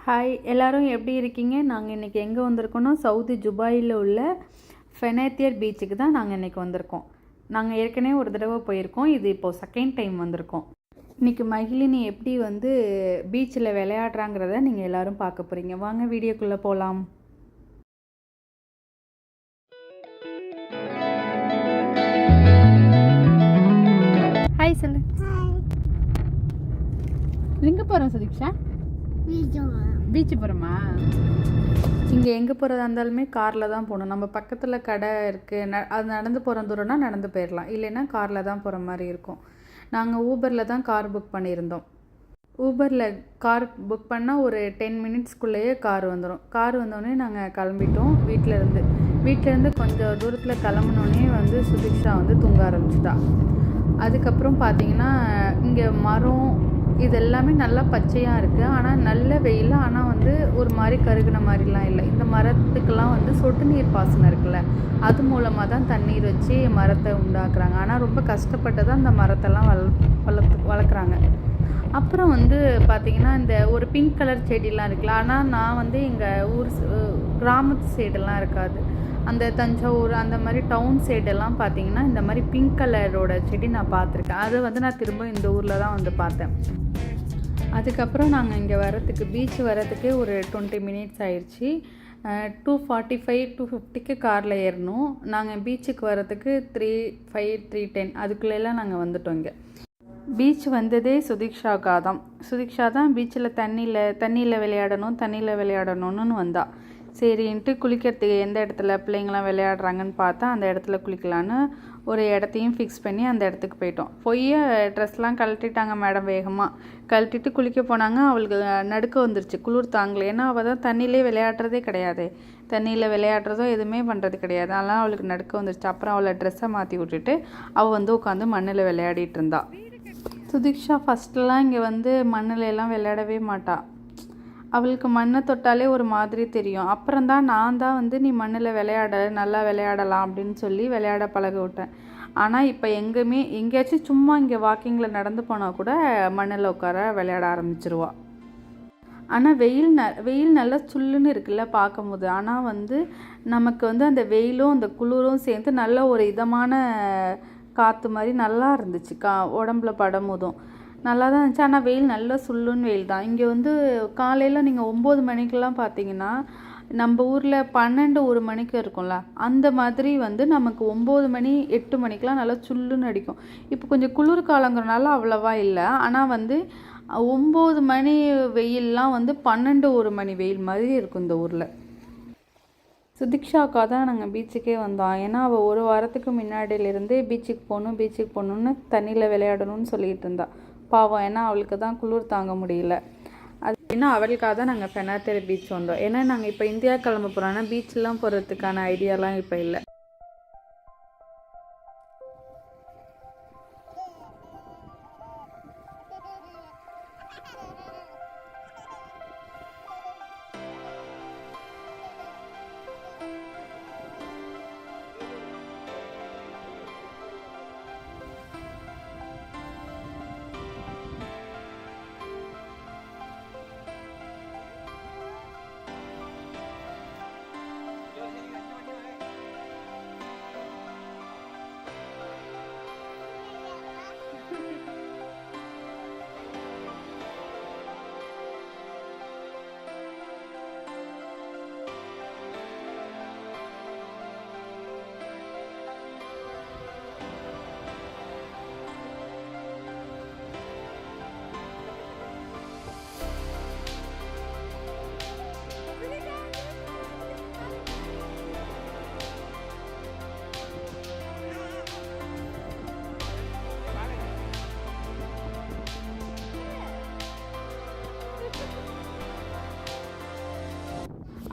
Hi எல்லோரும் எப்படி இருக்கீங்க? நாங்கள் இன்றைக்கி எங்கே வந்திருக்கோன்னா சவுதி துபாயில் உள்ள ஃபெனேத்தியர் பீச்சுக்கு தான் நாங்கள் இன்றைக்கி வந்திருக்கோம். நாங்கள் ஏற்கனவே ஒரு தடவை போயிருக்கோம், இது இப்போது செகண்ட் டைம் வந்திருக்கோம். இன்றைக்கி மகிழினி எப்படி பீச்சில் விளையாடுறாங்கிறத நீங்கள் எல்லோரும் பார்க்க போகிறீங்க. வாங்க வீடியோக்குள்ளே போகலாம். ஹாய் சொல்லு. எங்கே போகிறோம் சுதீக்ஷா? பீச்சு போகிறோமா? இங்கே எங்கே போகிறதா இருந்தாலுமே காரில் தான் போகணும். நம்ம பக்கத்தில் கடை இருக்குது, அது நடந்து போகிற தூரம்னா நடந்து போயிடலாம், இல்லைன்னா காரில் தான் போகிற மாதிரி இருக்கும். நாங்கள் ஊபரில் தான் கார் புக் பண்ணியிருந்தோம். ஊபரில் கார் புக் பண்ணால் ஒரு 10 மினிட்ஸ்க்குள்ளேயே கார் வந்துடும். கார் வந்தோடனே நாங்கள் கிளம்பிட்டோம். வீட்டிலேருந்து கொஞ்சம் தூரத்தில் கிளம்புனோடனே சுதீக்ஷா தூங்க ஆரம்பிச்சிட்டா. அதுக்கப்புறம் பார்த்திங்கன்னா இங்கே மரம் இது எல்லாமே நல்லா பச்சையாக இருக்குது, ஆனால் நல்ல வெயில். ஆனால் ஒரு மாதிரி கருகின மாதிரிலாம் இல்லை. இந்த மரத்துக்கெல்லாம் சொட்டு நீர் பாசனம் இருக்குல்ல, அது மூலமாக தான் தண்ணீர் வச்சு மரத்தை உண்டாக்குறாங்க. ஆனால் ரொம்ப கஷ்டப்பட்டு தான் அந்த மரத்தெல்லாம் வளர்க்குறாங்க. அப்புறம் பார்த்திங்கன்னா இந்த ஒரு பிங்க் கலர் செடிலாம் இருக்குல்ல, ஆனால் நான் எங்கள் ஊர் கிராமத்து சைடெல்லாம் இருக்காது, அந்த தஞ்சாவூர் அந்த மாதிரி டவுன் சைடெல்லாம் பார்த்திங்கன்னா இந்த மாதிரி பிங்க் கலரோட செடி நான் பார்த்துருக்கேன். அது நான் திரும்ப இந்த ஊரில் தான் பார்த்தேன். அதுக்கப்புறம் நாங்கள் இங்கே பீச் வரத்துக்கே ஒரு 20 மினிட்ஸ் ஆயிடுச்சு. 2:45 2:50க்கு காரில் ஏறணும். நாங்கள் பீச்சுக்கு வரத்துக்கு 3:05 3:10 அதுக்குள்ளெல்லாம் நாங்கள் வந்துட்டோம். இங்கே பீச் வந்ததே சுதீக்ஷாக்காக தான். சுதீக்ஷா தான் பீச்சில் தண்ணியில் விளையாடணும்னு வந்தா. சரின்ட்டு குளிக்கிறதுக்கு எந்த இடத்துல பிள்ளைங்களாம் விளையாடுறாங்கன்னு பார்த்தா அந்த இடத்துல குளிக்கலான்னு ஒரு இடத்தையும் ஃபிக்ஸ் பண்ணி அந்த இடத்துக்கு போயிட்டோம். ட்ரெஸ்லாம் கழட்டிட்டாங்க மேடம். வேகமாக கழட்டிட்டு குளிக்க போனாங்க. அவளுக்கு நடுக்க வந்துருச்சு, குளிர் தாங்கலை. ஏன்னா அவள் தான் தண்ணியிலே விளையாடுறதே கிடையாது, தண்ணியில் விளையாடுறதோ எதுவுமே பண்ணுறது கிடையாது. அதனால் அவளுக்கு நடுக்க வந்துருச்சு. அப்புறம் அவளை ட்ரெஸ்ஸை மாற்றி விட்டுட்டு அவள் உட்காந்து மண்ணில் விளையாடிட்டு இருந்தா. சுதீக்ஷா ஃபஸ்ட்டெலாம் இங்கே மண்ணில் எல்லாம் விளையாடவே மாட்டாள். அவளுக்கு மண்ணை தொட்டாலே ஒரு மாதிரி தெரியும். அப்புறம் தான் நான் தான் நீ மண்ணில் நல்லா விளையாடலாம் அப்படின்னு சொல்லி விளையாட பழக விட்டேன். ஆனால் இப்போ எங்கேயாச்சும் சும்மா இங்கே வாக்கிங்கில் நடந்து போனால் கூட மண்ணில் உட்கார விளையாட ஆரம்பிச்சிருவா. ஆனால் வெயில் நல்லா சுல்லுன்னு இருக்குல்ல பார்க்கும்போது. ஆனால் நமக்கு அந்த வெயிலும் அந்த குளிரும் சேர்ந்து நல்ல ஒரு இதமான காற்று மாதிரி நல்லா இருந்துச்சு. உடம்புல படும் போதும் நல்லா தான் இருந்துச்சு. ஆனால் வெயில் நல்லா சுல்லுன்னு வெயில் தான். இங்கே காலையில் நீங்கள் 9 மணிக்கெலாம் பார்த்தீங்கன்னா நம்ம ஊரில் 12 1 மணிக்கு இருக்கும்ல, அந்த மாதிரி நமக்கு 9 மணி 8 மணிக்கெலாம் நல்லா சுல்லுன்னு அடிக்கும். இப்போ கொஞ்சம் குளிர் காலங்கிறனால அவ்வளோவா இல்லை. ஆனால் 9 மணி வெயிலெலாம் 12 1 மணி வெயில் மாதிரி இருக்கும் இந்த ஊரில். சுதீக்ஷாக்கா தான் நாங்கள் பீச்சுக்கே வந்தோம். ஏன்னா அவள் ஒரு வாரத்துக்கு முன்னாடியிலேருந்தே பீச்சுக்கு போகணுன்னு தண்ணியில் விளையாடணும்னு சொல்லிகிட்டு இருந்தா. பாவம், ஏன்னா அவளுக்கு தான் குளிர் தாங்க முடியல. அப்படின்னா அவளுக்காக தான் நாங்கள் ஃபெனாத்தியர் பீச் வந்தோம். ஏன்னா நாங்கள் இப்போ இந்தியா கிளம்ப போகிறோம், ஆனால் பீச்செலாம் போகிறதுக்கான ஐடியாலாம் இப்போ இல்லை.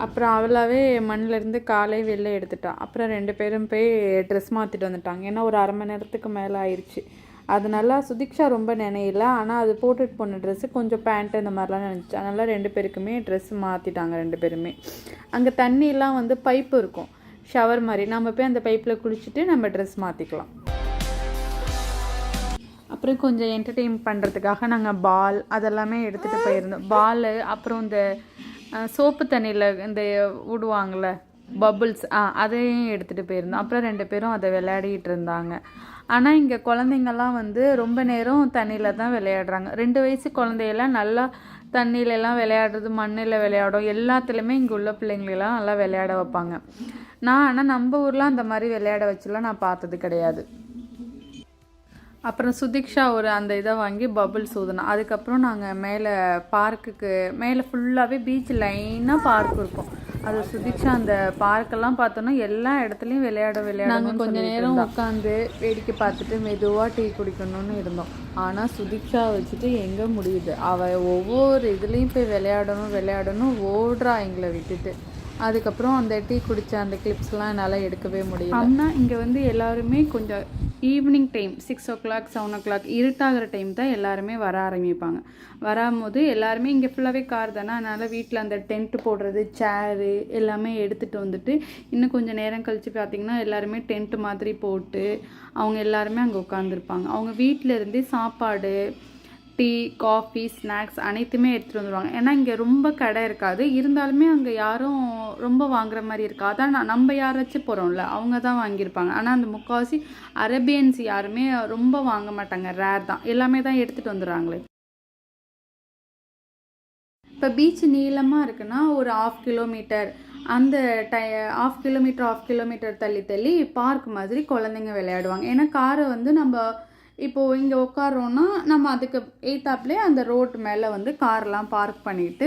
அப்புறம் அவளாவே மண்ணிலேருந்து காலை வெளில எடுத்துட்டான். அப்புறம் 2 பேரும் போய் ட்ரெஸ் மாற்றிட்டு வந்துட்டாங்க. ஏன்னா ஒரு 1/2 மணி நேரத்துக்கு மேலே ஆயிடுச்சு. அதனால சுதீக்ஷா ரொம்ப நினையில, ஆனால் அது போட்டுட்டு போன ட்ரெஸ்ஸு கொஞ்சம் பேண்ட்டு இந்த மாதிரிலாம் நினச்சி, அதனால் 2 பேருக்குமே ட்ரெஸ் மாற்றிட்டாங்க. 2 பேருமே அங்கே தண்ணியெலாம் பைப்பு இருக்கும், ஷவர் மாதிரி. நம்ம போய் அந்த பைப்பில் குளிச்சுட்டு நம்ம ட்ரெஸ் மாற்றிக்கலாம். அப்புறம் கொஞ்சம் என்டர்டெயின் பண்ணுறதுக்காக நாங்கள் பால் அதெல்லாமே எடுத்துகிட்டு போயிருந்தோம். பால் அப்புறம் இந்த சோப்பு தண்ணியில் இந்த விடுவாங்கள்ல பபுள்ஸ், அதையும் எடுத்துகிட்டு போயிருந்தோம். அப்புறம் 2 பேரும் அதை விளையாடிட்டு இருந்தாங்க. ஆனால் இங்கே குழந்தைங்கள்லாம் வந்து ரொம்ப நேரம் தண்ணியில் தான் விளையாடுறாங்க. 2 வயசு குழந்தையெல்லாம் நல்லா தண்ணியிலலாம் விளையாடுறது, மண்ணில் விளையாடும், எல்லாத்துலேயுமே இங்கே உள்ள பிள்ளைங்களெல்லாம் நல்லா விளையாட வைப்பாங்க. ஆனால் நம்ம ஊரில் அந்த மாதிரி விளையாட வச்சுலாம் நான் பார்த்தது கிடையாது. அப்புறம் சுதிக்ஷா ஒரு அந்த இதை வாங்கி பபுள்ஸ் ஊதுனோம். அதுக்கப்புறம் நாங்கள் மேலே பார்க்குக்கு மேலே ஃபுல்லாகவே பீச் லைனாக பார்க் இருக்கும். அது சுதிக்ஷா அந்த பார்க்கெல்லாம் பார்த்தோன்னா எல்லா இடத்துலையும் விளையாட நாங்கள் கொஞ்சம் நேரம் உட்காந்து வேடிக்கை பார்த்துட்டு மெதுவாக டீ குடிக்கணும்னு இருந்தோம். ஆனால் சுதிக்ஷா வச்சுட்டு எங்கே முடியுது, அவள் ஒவ்வொரு இதுலேயும் போய் விளையாடணும் ஓடுறா எங்களை விட்டுட்டு. அதுக்கப்புறம் அந்த டீ குடித்த அந்த கிளிப்ஸ்லாம் என்னால் எடுக்கவே முடியும். ஆனால் இங்கே வந்து எல்லாருமே கொஞ்சம் evening time 6 o'clock 7 o'clock இருட்டாகிற time தான் எல்லாருமே வர ஆரம்பிப்பாங்க. வரும்போது எல்லாருமே இங்கே ஃபுல்லாகவே கார் தானே, அதனால் வீட்டில் அந்த டென்ட் போடுறது, சேரு எல்லாமே எடுத்துகிட்டு வந்துட்டு இன்னும் கொஞ்சம் நேரம் கழித்து பார்த்திங்கன்னா எல்லாருமே டென்ட் மாதிரி போட்டு அவங்க எல்லாருமே அங்கே உட்காந்துருப்பாங்க. அவங்க வீட்டில் இருந்தே சாப்பாடு, டீ, காஃபி, ஸ்நாக்ஸ் அனைத்துமே எடுத்துகிட்டு வந்துடுவாங்க. ஏன்னா இங்கே ரொம்ப கடை இருக்காது, இருந்தாலுமே அங்கே யாரும் ரொம்ப வாங்குற மாதிரி இருக்காது. அதான் நம்ம யாராச்சும் போகிறோம்ல அவங்க தான் வாங்கியிருப்பாங்க. ஆனால் அந்த முக்கால்வாசி அரேபியன்ஸ் யாருமே ரொம்ப வாங்க மாட்டாங்க, ரேர் தான், எல்லாமே தான் எடுத்துகிட்டு வந்துடுறாங்களே. இப்போ பீச் நீளமாக இருக்குன்னா ஒரு 1/2 கிலோமீட்டர் அந்த 1/2 கிலோமீட்டர் தள்ளி பார்க் மாதிரி குழந்தைங்க விளையாடுவாங்க. ஏன்னா காரை வந்து நம்ம இப்போது இங்கே உட்காரோன்னா நம்ம அதுக்கு எய்த்தாப்லேயே அந்த ரோட்டு மேலே வந்து கார்லாம் பார்க் பண்ணிவிட்டு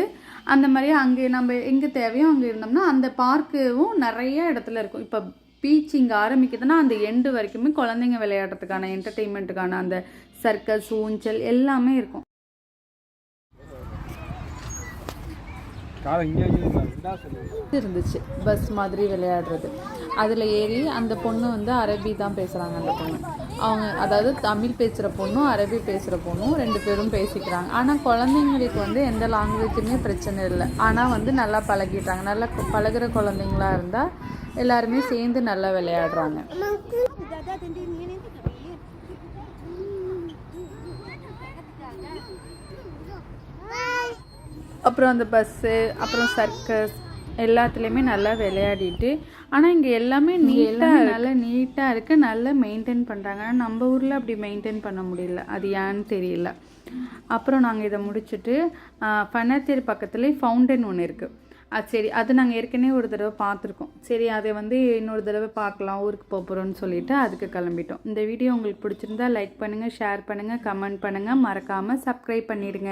அந்த மாதிரி அங்கே நம்ம எங்கே தேவையோ அங்கே இருந்தோம்னா அந்த பார்க்கும் நிறைய இடத்துல இருக்கும். இப்போ பீச் இங்கே ஆரம்பிக்குதுன்னா அந்த எண்டு வரைக்குமே குழந்தைங்க விளையாடுறதுக்கான என்டர்டெயின்மெண்ட்டுக்கான அந்த சர்க்கஸ், ஊஞ்சல் எல்லாமே இருக்கும். இருந்துச்சு பஸ் மாதிரி விளையாடுறது. அதில் ஏறி அந்த பொண்ணு வந்து அரபி தான் பேசுகிறாங்க. அந்த பொண்ணு அவங்க அதாவது தமிழ் பேசுகிற பொண்ணும் அரபி பேசுகிற பொண்ணும் 2 பேரும் பேசிக்கிறாங்க. ஆனால் குழந்தைங்களுக்கு வந்து எந்த லாங்குவேஜுமே பிரச்சனை இல்லை. ஆனால் வந்து நல்லா பழகிட்டாங்க. நல்லா பழகிற குழந்தைங்களா இருந்தால் எல்லாருமே சேர்ந்து நல்லா விளையாடுறாங்க. அப்புறம் அந்த பஸ்ஸு, அப்புறம் சர்க்கஸ் எல்லாத்துலேயுமே நல்லா விளையாடிட்டு, ஆனால் இங்கே எல்லாமே நல்லா நீட்டாக இருக்குது, நல்லா மெயின்டைன் பண்ணுறாங்க. ஆனால் நம்ம ஊரில் அப்படி மெயின்டைன் பண்ண முடியல, அது ஏன்னு தெரியல. அப்புறம் நாங்கள் இதை முடிச்சுட்டு ஃபனத்தேர் பக்கத்துலேயே ஃபவுண்டன் ஒன்று இருக்குது. சரி, அது நாங்கள் ஏற்கனவே ஒரு தடவை பார்த்துருக்கோம். சரி, அதை வந்து இன்னொரு தடவை பார்க்கலாம், ஊருக்கு போகிறோன்னு சொல்லிட்டு அதுக்கு கிளம்பிட்டோம். இந்த வீடியோ உங்களுக்கு பிடிச்சிருந்தா லைக் பண்ணுங்கள், ஷேர் பண்ணுங்கள், கமெண்ட் பண்ணுங்கள், மறக்காமல் சப்ஸ்கிரைப் பண்ணிடுங்க.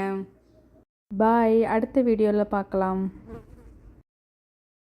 பாய், அடுத்த வீடியோவில் பார்க்கலாம்.